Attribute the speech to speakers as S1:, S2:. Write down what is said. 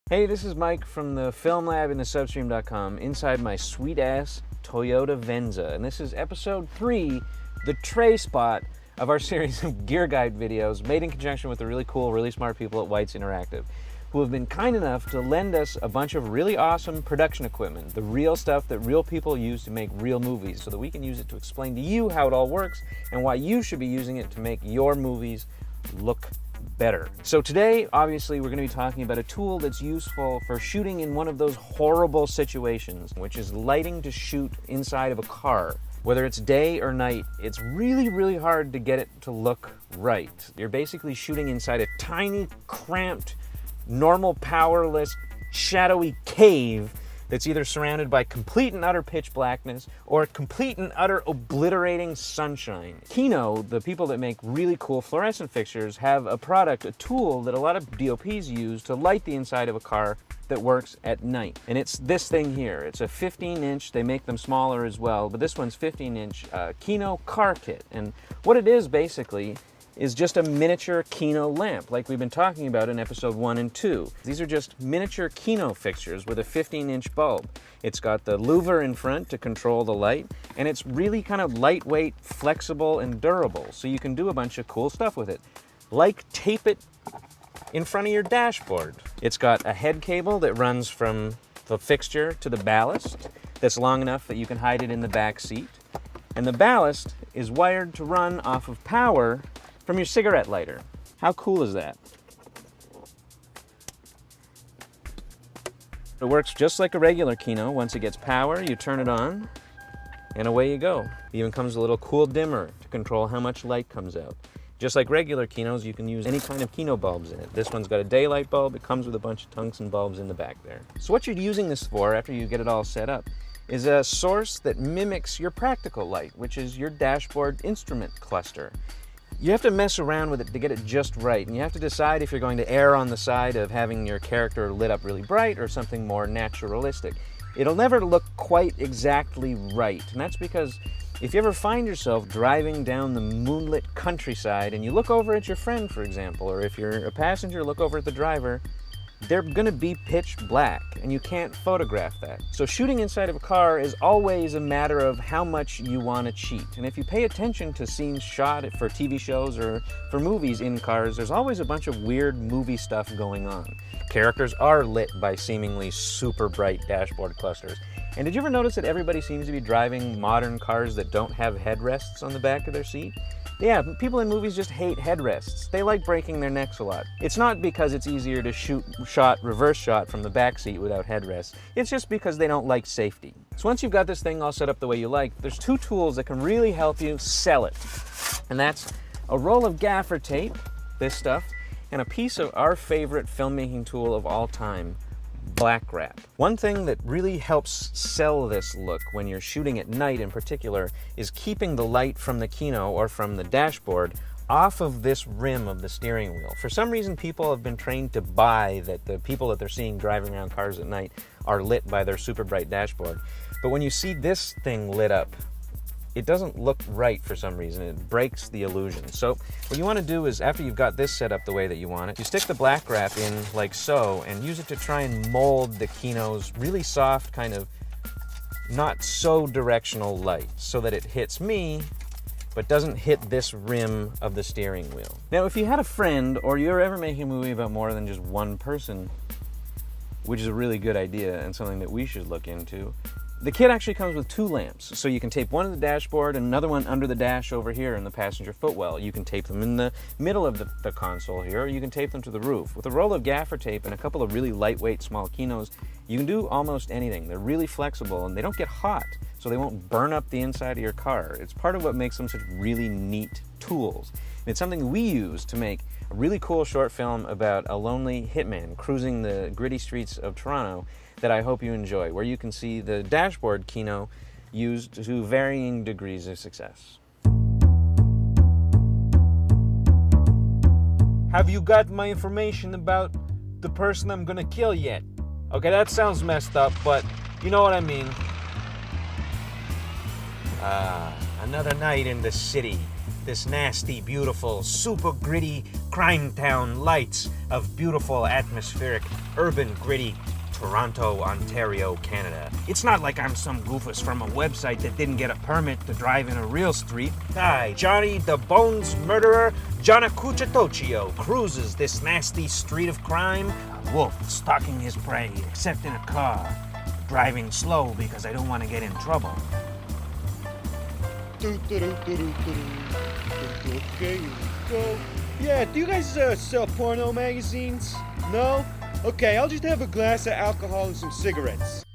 S1: Hey, this is Mike from the Film Lab and the Substream.com inside my sweet-ass Toyota Venza. And this is episode 3, the tray spot of our series of gear guide videos made in conjunction with the really cool, really smart people at White's Interactive, who have been kind enough to lend us a bunch of really awesome production equipment, the real stuff that real people use to make real movies, so that we can use it to explain to you how it all works and why you should be using it to make your movies look better. So today, obviously, we're going to be talking about a tool that's useful for shooting in one of those horrible situations, which is lighting to shoot inside of a car. Whether it's day or night, it's really, really hard to get it to look right. You're basically shooting inside a tiny, cramped, normal, powerless, shadowy cave that's either surrounded by complete and utter pitch blackness or complete and utter obliterating sunshine. Kino, the people that make really cool fluorescent fixtures, have a product, a tool that a lot of DOPs use to light the inside of a car that works at night. And it's this thing here. It's a 15-inch, they make them smaller as well, but this one's 15-inch Kino car kit. And what it is basically is just a miniature Kino lamp, like we've been talking about in episode 1 and 2. These are just miniature Kino fixtures with a 15-inch bulb. It's got the louver in front to control the light, and it's really kind of lightweight, flexible, and durable, so you can do a bunch of cool stuff with it. Like tape it in front of your dashboard. It's got a head cable that runs from the fixture to the ballast that's long enough that you can hide it in the back seat. And the ballast is wired to run off of power from your cigarette lighter. How cool is that? It works just like a regular Kino. Once it gets power, you turn it on, and away you go. It even comes with a little cool dimmer to control how much light comes out. Just like regular Kinos, you can use any kind of Kino bulbs in it. This one's got a daylight bulb. It comes with a bunch of tungsten bulbs in the back there. So what you're using this for after you get it all set up is a source that mimics your practical light, which is your dashboard instrument cluster. You have to mess around with it to get it just right, and you have to decide if you're going to err on the side of having your character lit up really bright or something more naturalistic. It'll never look quite exactly right, and that's because if you ever find yourself driving down the moonlit countryside and you look over at your friend, for example, or if you're a passenger, look over at the driver, they're gonna be pitch black, and you can't photograph that. So shooting inside of a car is always a matter of how much you want to cheat. And if you pay attention to scenes shot for TV shows or for movies in cars, there's always a bunch of weird movie stuff going on. Characters are lit by seemingly super bright dashboard clusters. And did you ever notice that everybody seems to be driving modern cars that don't have headrests on the back of their seat? Yeah, people in movies just hate headrests. They like breaking their necks a lot. It's not because it's easier to shoot reverse shot from the back seat without headrests. It's just because they don't like safety. So once you've got this thing all set up the way you like, there's 2 tools that can really help you sell it. And that's a roll of gaffer tape, this stuff, and a piece of our favorite filmmaking tool of all time, black wrap. One thing that really helps sell this look when you're shooting at night in particular is keeping the light from the Kino or from the dashboard off of this rim of the steering wheel. For some reason, people have been trained to buy that the people that they're seeing driving around cars at night are lit by their super bright dashboard. But when you see this thing lit up, it doesn't look right for some reason. It breaks the illusion. So what you want to do is, after you've got this set up the way that you want it, you stick the black wrap in like so and use it to try and mold the Kino's really soft, kind of not so directional light so that it hits me but doesn't hit this rim of the steering wheel. Now, if you had a friend or you're ever making a movie about more than just one person, which is a really good idea and something that we should look into, the kit actually comes with 2 lamps, so you can tape one on the dashboard and another one under the dash over here in the passenger footwell. You can tape them in the middle of the console here, or you can tape them to the roof. With a roll of gaffer tape and a couple of really lightweight small Kinos, you can do almost anything. They're really flexible and they don't get hot, so they won't burn up the inside of your car. It's part of what makes them such really neat tools. And it's something we use to make a really cool short film about a lonely hitman cruising the gritty streets of Toronto that I hope you enjoy, where you can see the dashboard Kino used to varying degrees of success. Have you got my information about the person I'm gonna kill yet? Okay, that sounds messed up, but you know what I mean. Another night in the city. this nasty, beautiful, super gritty crime town lights of beautiful, atmospheric, urban, gritty Toronto, Ontario, Canada. It's not like I'm some goofus from a website that didn't get a permit to drive in a real street. I, Johnny the Bones murderer, Giannacucciatoccio, cruises this nasty street of crime. A wolf stalking his prey, except in a car. Driving slow because I don't want to get in trouble.
S2: Okay, go. Yeah, do you guys sell porno magazines? No? Okay, I'll just have a glass of alcohol and some cigarettes.